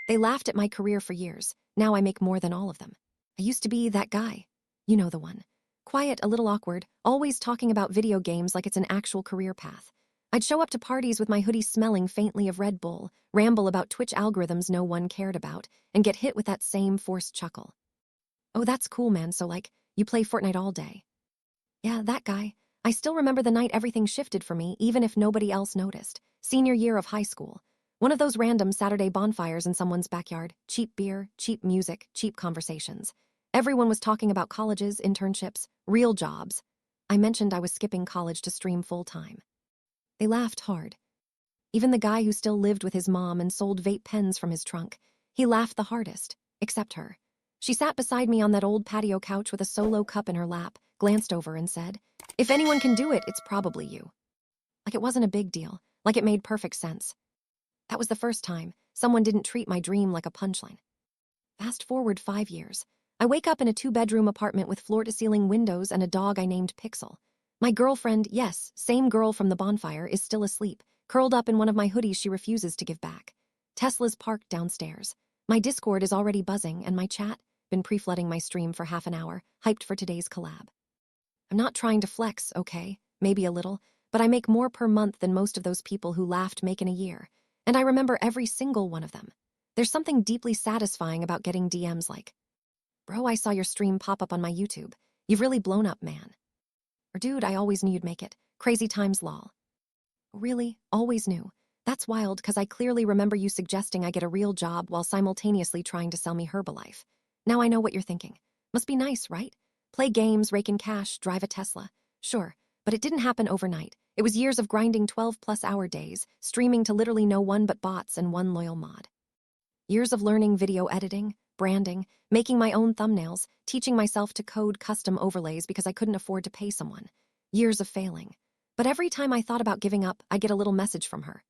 They laughed at my career for years. Now I make more than all of them. I used to be that guy. You know the one. Quiet, a little awkward, always talking about video games like it's an actual career path. I'd show up to parties with my hoodie smelling faintly of Red Bull, ramble about Twitch algorithms no one cared about, and get hit with that same forced chuckle. Oh, that's cool, man, so you play Fortnite all day. Yeah, that guy. I still remember the night everything shifted for me, even if nobody else noticed. Senior year of high school. One of those random Saturday bonfires in someone's backyard. Cheap beer, cheap music, cheap conversations. Everyone was talking about colleges, internships, real jobs. I mentioned I was skipping college to stream full-time. They laughed hard. Even the guy who still lived with his mom and sold vape pens from his trunk. He laughed the hardest, except her. She sat beside me on that old patio couch with a solo cup in her lap, glanced over and said, "If anyone can do it, it's probably you." Like it wasn't a big deal, like it made perfect sense. That was the first time someone didn't treat my dream like a punchline. Fast forward 5 years. I wake up in a 2-bedroom apartment with floor-to-ceiling windows and a dog I named Pixel. My girlfriend, yes, same girl from the bonfire, is still asleep, curled up in one of my hoodies she refuses to give back. Tesla's parked downstairs. My Discord is already buzzing, and my chat, been pre-flooding my stream for half an hour, hyped for today's collab. I'm not trying to flex, okay? Maybe a little, but I make more per month than most of those people who laughed make in a year. And I remember every single one of them. There's something deeply satisfying about getting DMs like, "Bro, I saw your stream pop up on my YouTube. You've really blown up, man." Or, "Dude, I always knew you'd make it. Crazy times, lol." Really? Always knew? That's wild, because I clearly remember you suggesting I get a real job while simultaneously trying to sell me Herbalife. Now I know what you're thinking. Must be nice, right? Play games, rake in cash, drive a Tesla. Sure, but it didn't happen overnight. It was years of grinding 12-plus-hour days, streaming to literally no one but bots and one loyal mod. Years of learning video editing, branding, making my own thumbnails, teaching myself to code custom overlays because I couldn't afford to pay someone. Years of failing. But every time I thought about giving up, I'd get a little message from her.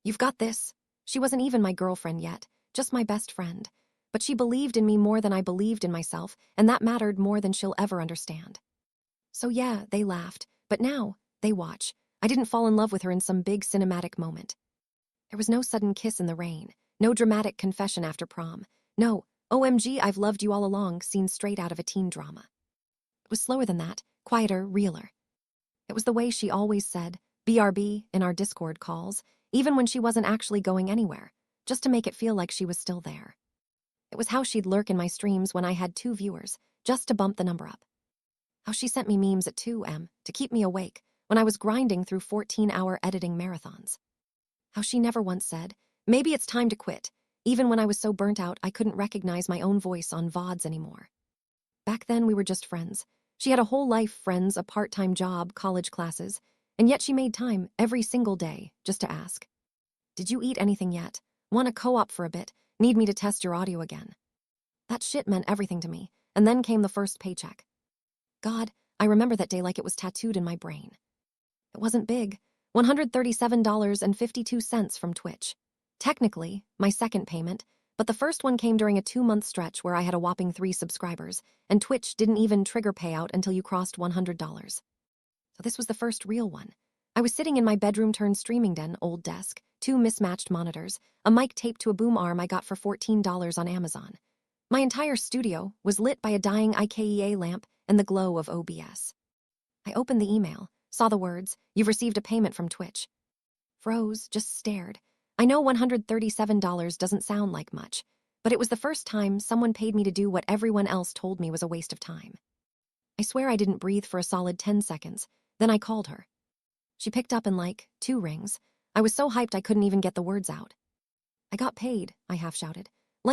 "You've got this." She wasn't even my girlfriend yet, just my best friend. But she believed in me more than I believed in myself, and that mattered more than she'll ever understand. So yeah, they laughed, but now, they watch. I didn't fall in love with her in some big cinematic moment. There was no sudden kiss in the rain, no dramatic confession after prom, no, "OMG, I've loved you all along" scene straight out of a teen drama. It was slower than that, quieter, realer. It was the way she always said, "BRB," in our Discord calls, even when she wasn't actually going anywhere, just to make it feel like she was still there. It was how she'd lurk in my streams when I had 2 viewers, just to bump the number up. How she sent me memes at 2 a.m. to keep me awake when I was grinding through 14-hour editing marathons. How she never once said, "Maybe it's time to quit," even when I was so burnt out I couldn't recognize my own voice on VODs anymore. Back then, we were just friends. She had a whole life, friends, a part-time job, college classes, and yet she made time every single day just to ask, "Did you eat anything yet? Want to co-op for a bit? Need me to test your audio again?" That shit meant everything to me, and then came the first paycheck. God, I remember that day like it was tattooed in my brain. It wasn't big, $137.52 from Twitch. Technically, my second payment, but the first one came during a 2-month stretch where I had a whopping 3 subscribers, and Twitch didn't even trigger payout until you crossed $100. So this was the first real one. I was sitting in my bedroom-turned-streaming den, old desk, 2 mismatched monitors, a mic taped to a boom arm I got for $14 on Amazon. My entire studio was lit by a dying IKEA lamp and the glow of OBS. I opened the email, saw the words, "You've received a payment from Twitch." Froze, just stared. I know $137 doesn't sound like much, but it was the first time someone paid me to do what everyone else told me was a waste of time. I swear I didn't breathe for a solid 10 seconds, then I called her. She picked up in 2 rings. I was so hyped I couldn't even get the words out. "I got paid," I half-shouted.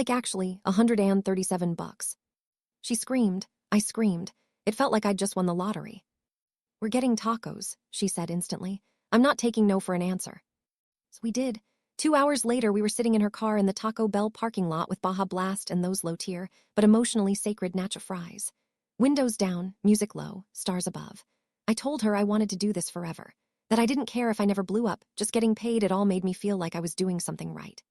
Actually, $137. She screamed. I screamed. It felt like I'd just won the lottery. "We're getting tacos," she said instantly. I'm not taking no for an answer. So we did. 2 hours later, we were sitting in her car in the Taco Bell parking lot with Baja Blast and those low-tier, but emotionally sacred nacho fries. Windows down, music low, stars above. I told her I wanted to do this forever, that I didn't care if I never blew up, just getting paid it all made me feel like I was doing something right.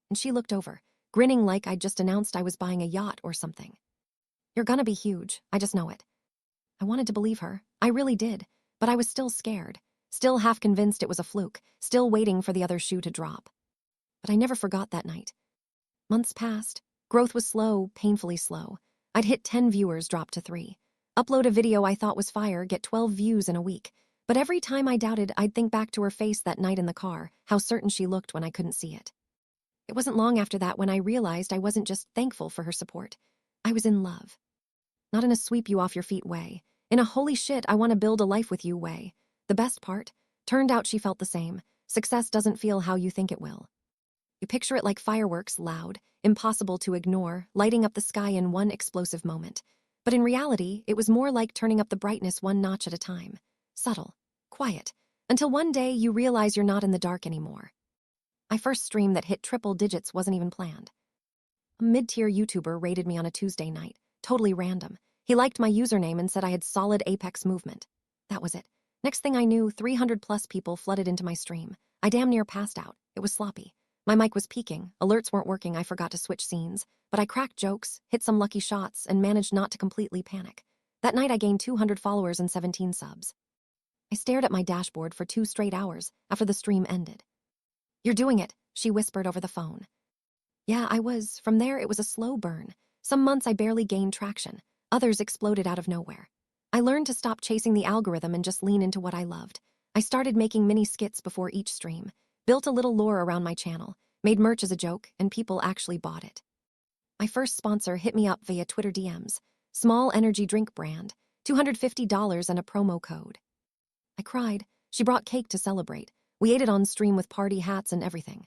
And she looked over, grinning like I'd just announced I was buying a yacht or something. "You're gonna be huge, I just know it." I wanted to believe her, I really did, but I was still scared, still half convinced it was a fluke, still waiting for the other shoe to drop. But I never forgot that night. Months passed. Growth was slow, painfully slow. I'd hit 10 viewers, drop to 3. Upload a video I thought was fire, get 12 views in a week. But every time I doubted, I'd think back to her face that night in the car, how certain she looked when I couldn't see it. It wasn't long after that when I realized I wasn't just thankful for her support. I was in love. Not in a sweep you off your feet way. In a holy shit, I want to build a life with you way. The best part? Turned out she felt the same. Success doesn't feel how you think it will. You picture it like fireworks, loud, impossible to ignore, lighting up the sky in one explosive moment. But in reality, it was more like turning up the brightness one notch at a time. Subtle, quiet, until one day you realize you're not in the dark anymore. My first stream that hit triple digits wasn't even planned. A mid-tier YouTuber raided me on a Tuesday night, totally random. He liked my username and said I had solid apex movement. That was it. Next thing I knew, 300 plus people flooded into my stream. I damn near passed out. It was sloppy. My mic was peaking, alerts weren't working, I forgot to switch scenes, but I cracked jokes, hit some lucky shots, and managed not to completely panic. That night I gained 200 followers and 17 subs. I stared at my dashboard for 2 straight hours after the stream ended. "You're doing it," she whispered over the phone. Yeah, I was. From there, it was a slow burn. Some months I barely gained traction. Others exploded out of nowhere. I learned to stop chasing the algorithm and just lean into what I loved. I started making mini skits before each stream, built a little lore around my channel, made merch as a joke, and people actually bought it. My first sponsor hit me up via Twitter DMs. Small energy drink brand, $250 and a promo code. I cried. She brought cake to celebrate. We ate it on stream with party hats and everything.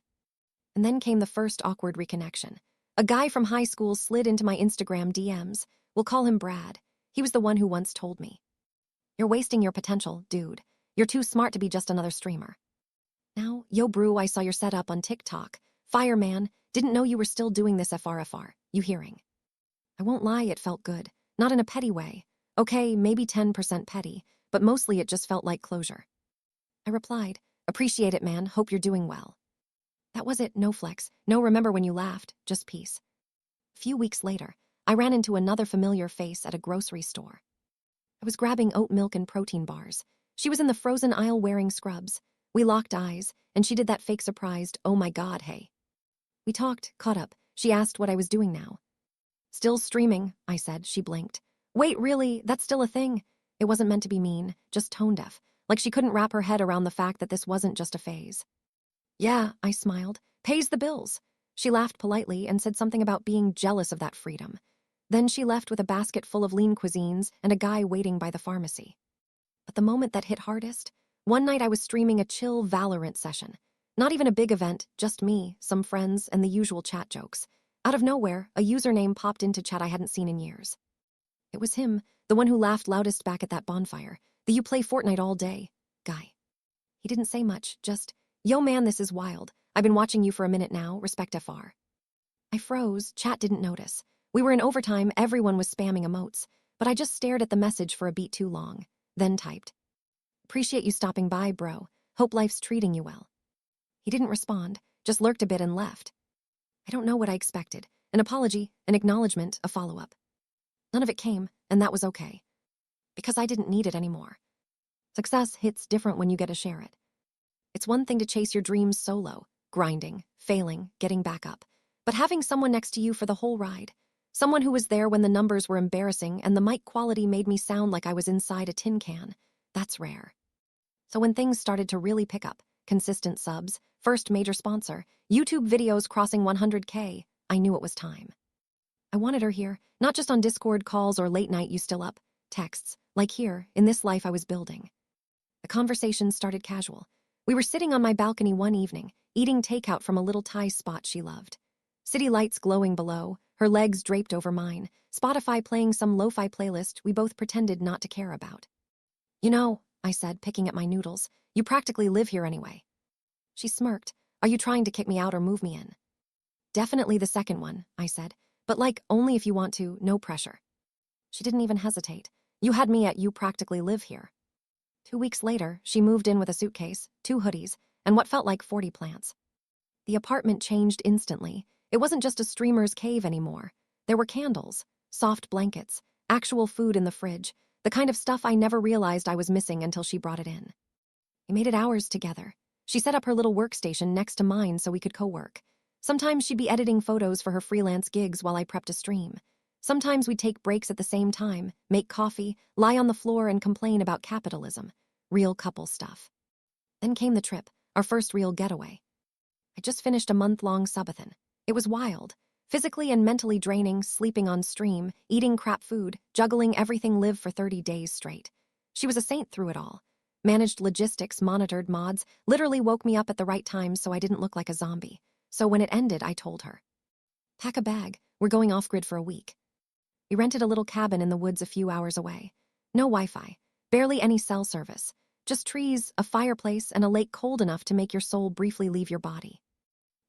And then came the first awkward reconnection. A guy from high school slid into my Instagram DMs. We'll call him Brad. He was the one who once told me, "You're wasting your potential, dude. You're too smart to be just another streamer." Now, yo brew, I saw your setup on TikTok. Fireman, didn't know you were still doing this FRFR. You hearing? I won't lie, it felt good. Not in a petty way. Okay, maybe 10% petty, but mostly it just felt like closure. I replied, "Appreciate it, man. Hope you're doing well." That was it, no flex, no remember when you laughed, just peace. A few weeks later, I ran into another familiar face at a grocery store. I was grabbing oat milk and protein bars. She was in the frozen aisle wearing scrubs. We locked eyes, and she did that fake surprised, "Oh my God, hey." We talked, caught up. She asked what I was doing now. "Still streaming," I said. She blinked. "Wait, really? That's still a thing?" It wasn't meant to be mean, just tone deaf, like she couldn't wrap her head around the fact that this wasn't just a phase. "Yeah," I smiled. "Pays the bills." She laughed politely and said something about being jealous of that freedom. Then she left with a basket full of lean cuisines and a guy waiting by the pharmacy. But the moment that hit hardest, one night I was streaming a chill Valorant session. Not even a big event, just me, some friends, and the usual chat jokes. Out of nowhere, a username popped into chat I hadn't seen in years. It was him, the one who laughed loudest back at that bonfire, the "you play Fortnite all day" guy. He didn't say much, just, "Yo man, this is wild. I've been watching you for a minute now, respect FR." I froze, chat didn't notice. We were in overtime, everyone was spamming emotes, but I just stared at the message for a beat too long, then typed, "Appreciate you stopping by, bro. Hope life's treating you well." He didn't respond, just lurked a bit and left. I don't know what I expected. An apology, an acknowledgement, a follow-up. None of it came, and that was okay. Because I didn't need it anymore. Success hits different when you get to share it. It's one thing to chase your dreams solo, grinding, failing, getting back up, but having someone next to you for the whole ride. Someone who was there when the numbers were embarrassing and the mic quality made me sound like I was inside a tin can. That's rare. So when things started to really pick up, consistent subs, first major sponsor, YouTube videos crossing 100K, I knew it was time. I wanted her here, not just on Discord calls or late night "you still up" texts, like here, in this life I was building. The conversation started casual. We were sitting on my balcony one evening, eating takeout from a little Thai spot she loved. City lights glowing below, her legs draped over mine, Spotify playing some lo-fi playlist we both pretended not to care about. "You know," I said, picking at my noodles, "you practically live here anyway." She smirked. "Are you trying to kick me out or move me in?" "Definitely the second one," I said, "but like, only if you want to, no pressure." She didn't even hesitate. "You had me at you practically live here." 2 weeks later, she moved in with a suitcase, 2 hoodies, and what felt like 40 plants. The apartment changed instantly. It wasn't just a streamer's cave anymore. There were candles, soft blankets, actual food in the fridge, the kind of stuff I never realized I was missing until she brought it in. We made it ours together. She set up her little workstation next to mine so we could co-work. Sometimes she'd be editing photos for her freelance gigs while I prepped a stream. Sometimes we'd take breaks at the same time, make coffee, lie on the floor and complain about capitalism. Real couple stuff. Then came the trip, our first real getaway. I just finished a month-long subathon. It was wild. Physically and mentally draining, sleeping on stream, eating crap food, juggling everything live for 30 days straight. She was a saint through it all. Managed logistics, monitored mods, literally woke me up at the right time so I didn't look like a zombie. So when it ended, I told her, "Pack a bag, we're going off-grid for a week." We rented a little cabin in the woods a few hours away. No Wi-Fi, barely any cell service. Just trees, a fireplace, and a lake cold enough to make your soul briefly leave your body.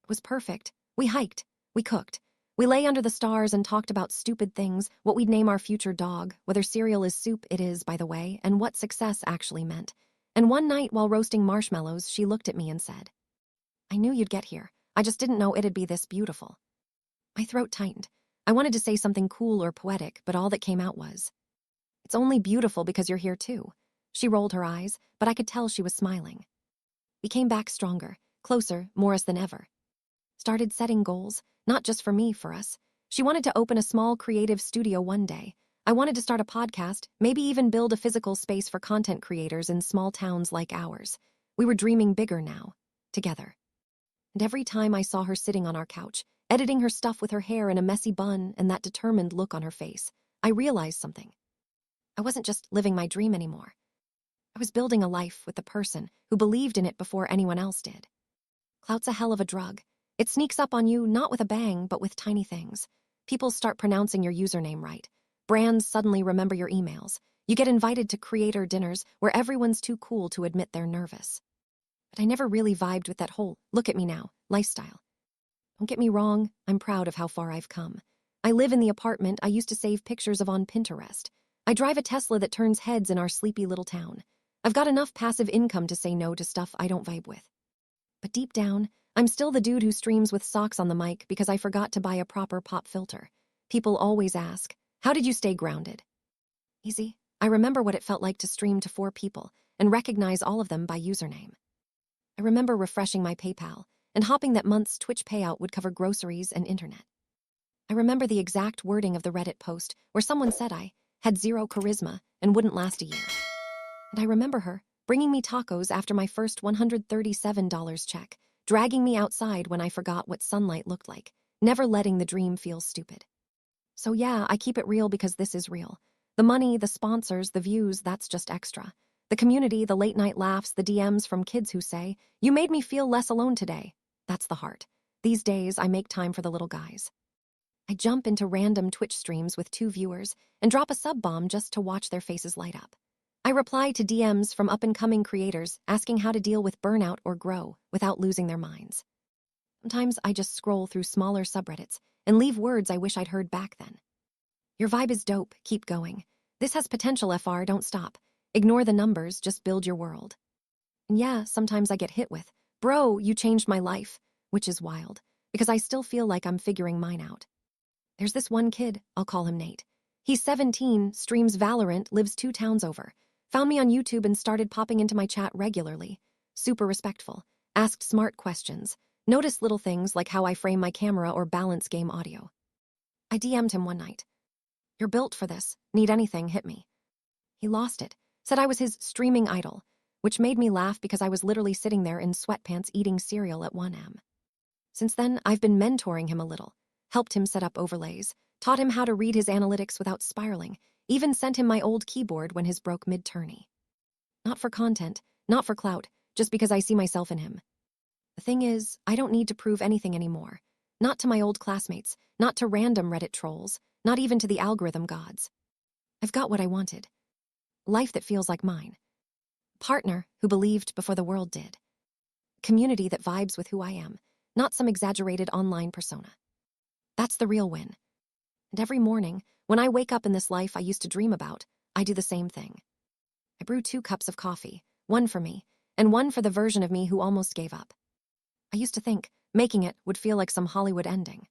It was perfect. We hiked. We cooked. We lay under the stars and talked about stupid things, what we'd name our future dog, whether cereal is soup it is, by the way, and what success actually meant. And one night while roasting marshmallows, she looked at me and said, "I knew you'd get here. I just didn't know it'd be this beautiful." My throat tightened. I wanted to say something cool or poetic, but all that came out was, "It's only beautiful because you're here too." She rolled her eyes, but I could tell she was smiling. We came back stronger, closer, more us than ever. Started setting goals, not just for me, for us. She wanted to open a small creative studio one day. I wanted to start a podcast, maybe even build a physical space for content creators in small towns like ours. We were dreaming bigger now, together. And every time I saw her sitting on our couch, editing her stuff with her hair in a messy bun and that determined look on her face, I realized something. I wasn't just living my dream anymore. I was building a life with the person who believed in it before anyone else did. Clout's a hell of a drug. It sneaks up on you not with a bang, but with tiny things. People start pronouncing your username right. Brands suddenly remember your emails. You get invited to creator dinners where everyone's too cool to admit they're nervous. But I never really vibed with that whole "look at me now" lifestyle. Don't get me wrong, I'm proud of how far I've come. I live in the apartment I used to save pictures of on Pinterest. I drive a Tesla that turns heads in our sleepy little town. I've got enough passive income to say no to stuff I don't vibe with. But deep down, I'm still the dude who streams with socks on the mic because I forgot to buy a proper pop filter. People always ask, "How did you stay grounded?" Easy. I remember what it felt like to stream to 4 people and recognize all of them by username. I remember refreshing my PayPal and hoping that month's Twitch payout would cover groceries and internet. I remember the exact wording of the Reddit post where someone said I had zero charisma and wouldn't last a year. And I remember her bringing me tacos after my first $137 check, dragging me outside when I forgot what sunlight looked like, never letting the dream feel stupid. So yeah, I keep it real because this is real. The money, the sponsors, the views, that's just extra. The community, the late-night laughs, the DMs from kids who say, "You made me feel less alone today." That's the heart. These days, I make time for the little guys. I jump into random Twitch streams with 2 viewers and drop a sub-bomb just to watch their faces light up. I reply to DMs from up-and-coming creators asking how to deal with burnout or grow without losing their minds. Sometimes I just scroll through smaller subreddits and leave words I wish I'd heard back then. "Your vibe is dope, keep going. This has potential, FR, don't stop. Ignore the numbers, just build your world." And yeah, sometimes I get hit with, "Bro, you changed my life," which is wild, because I still feel like I'm figuring mine out. There's this one kid, I'll call him Nate. He's 17, streams Valorant, lives 2 towns over. Found me on YouTube and started popping into my chat regularly. Super respectful. Asked smart questions. Noticed little things like how I frame my camera or balance game audio. I DM'd him one night. "You're built for this. Need anything, hit me." He lost it. Said I was his streaming idol, which made me laugh because I was literally sitting there in sweatpants eating cereal at 1 a.m. Since then, I've been mentoring him a little. Helped him set up overlays. Taught him how to read his analytics without spiraling. Even sent him my old keyboard when his broke mid-tourney. Not for content, not for clout, just because I see myself in him. The thing is, I don't need to prove anything anymore. Not to my old classmates, not to random Reddit trolls, not even to the algorithm gods. I've got what I wanted. Life that feels like mine. Partner who believed before the world did. Community that vibes with who I am, not some exaggerated online persona. That's the real win. And every morning, when I wake up in this life I used to dream about, I do the same thing. I brew 2 cups of coffee, one for me, and one for the version of me who almost gave up. I used to think making it would feel like some Hollywood ending.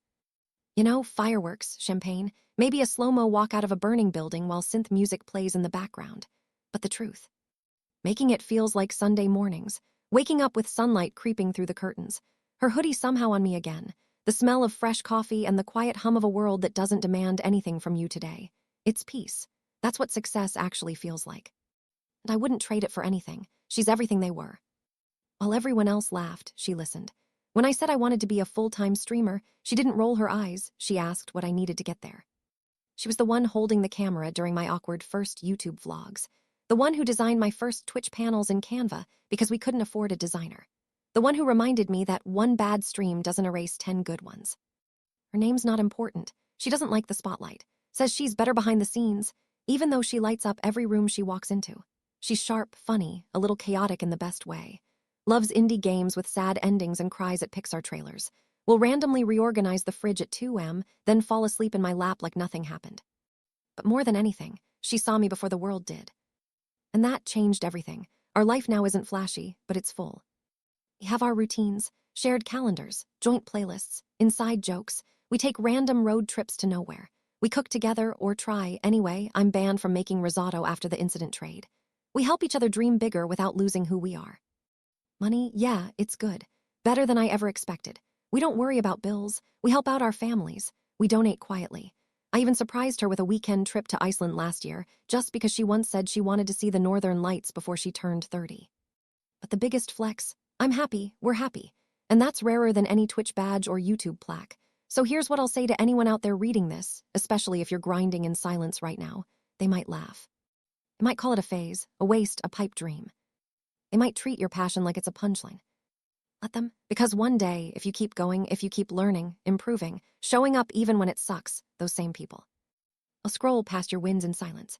You know, fireworks, champagne, maybe a slow-mo walk out of a burning building while synth music plays in the background. But the truth. Making it feels like Sunday mornings, waking up with sunlight creeping through the curtains, her hoodie somehow on me again, The smell of fresh coffee and the quiet hum of a world that doesn't demand anything from you today. It's peace. That's what success actually feels like. And I wouldn't trade it for anything. She's everything they were. While everyone else laughed, she listened. When I said I wanted to be a full-time streamer, she didn't roll her eyes. She asked what I needed to get there. She was the one holding the camera during my awkward first YouTube vlogs. The one who designed my first Twitch panels in Canva because we couldn't afford a designer. The one who reminded me that one bad stream doesn't erase 10 good ones. Her name's not important. She doesn't like the spotlight. Says she's better behind the scenes, even though she lights up every room she walks into. She's sharp, funny, a little chaotic in the best way. Loves indie games with sad endings and cries at Pixar trailers. Will randomly reorganize the fridge at 2 a.m., then fall asleep in my lap like nothing happened. But more than anything, she saw me before the world did. And that changed everything. Our life now isn't flashy, but it's full. We have our routines, shared calendars, joint playlists, inside jokes. We take random road trips to nowhere. We cook together or try. Anyway, I'm banned from making risotto after the incident trade. We help each other dream bigger without losing who we are. Money, yeah, it's good. Better than I ever expected. We don't worry about bills. We help out our families. We donate quietly. I even surprised her with a weekend trip to Iceland last year, just because she once said she wanted to see the northern lights before she turned 30. But the biggest flex, I'm happy, we're happy. And that's rarer than any Twitch badge or YouTube plaque. So here's what I'll say to anyone out there reading this, especially if you're grinding in silence right now. They might laugh. They might call it a phase, a waste, a pipe dream. They might treat your passion like it's a punchline. Let them, because one day, if you keep going, if you keep learning, improving, showing up even when it sucks, those same people. I'll scroll past your wins in silence.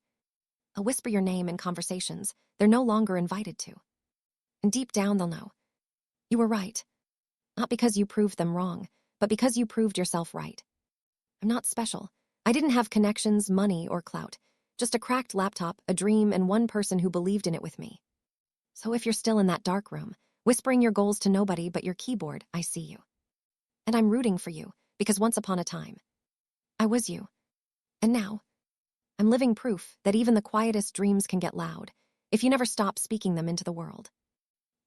I'll whisper your name in conversations they're no longer invited to. And deep down they'll know. You were right. Not because you proved them wrong, but because you proved yourself right. I'm not special. I didn't have connections, money, or clout. Just a cracked laptop, a dream, and one person who believed in it with me. So if you're still in that dark room, whispering your goals to nobody but your keyboard, I see you. And I'm rooting for you, because once upon a time, I was you. And now, I'm living proof that even the quietest dreams can get loud, if you never stop speaking them into the world.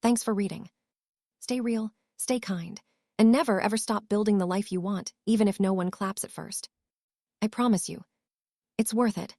Thanks for reading. Stay real, stay kind, and never ever stop building the life you want, even if no one claps at first. I promise you, it's worth it.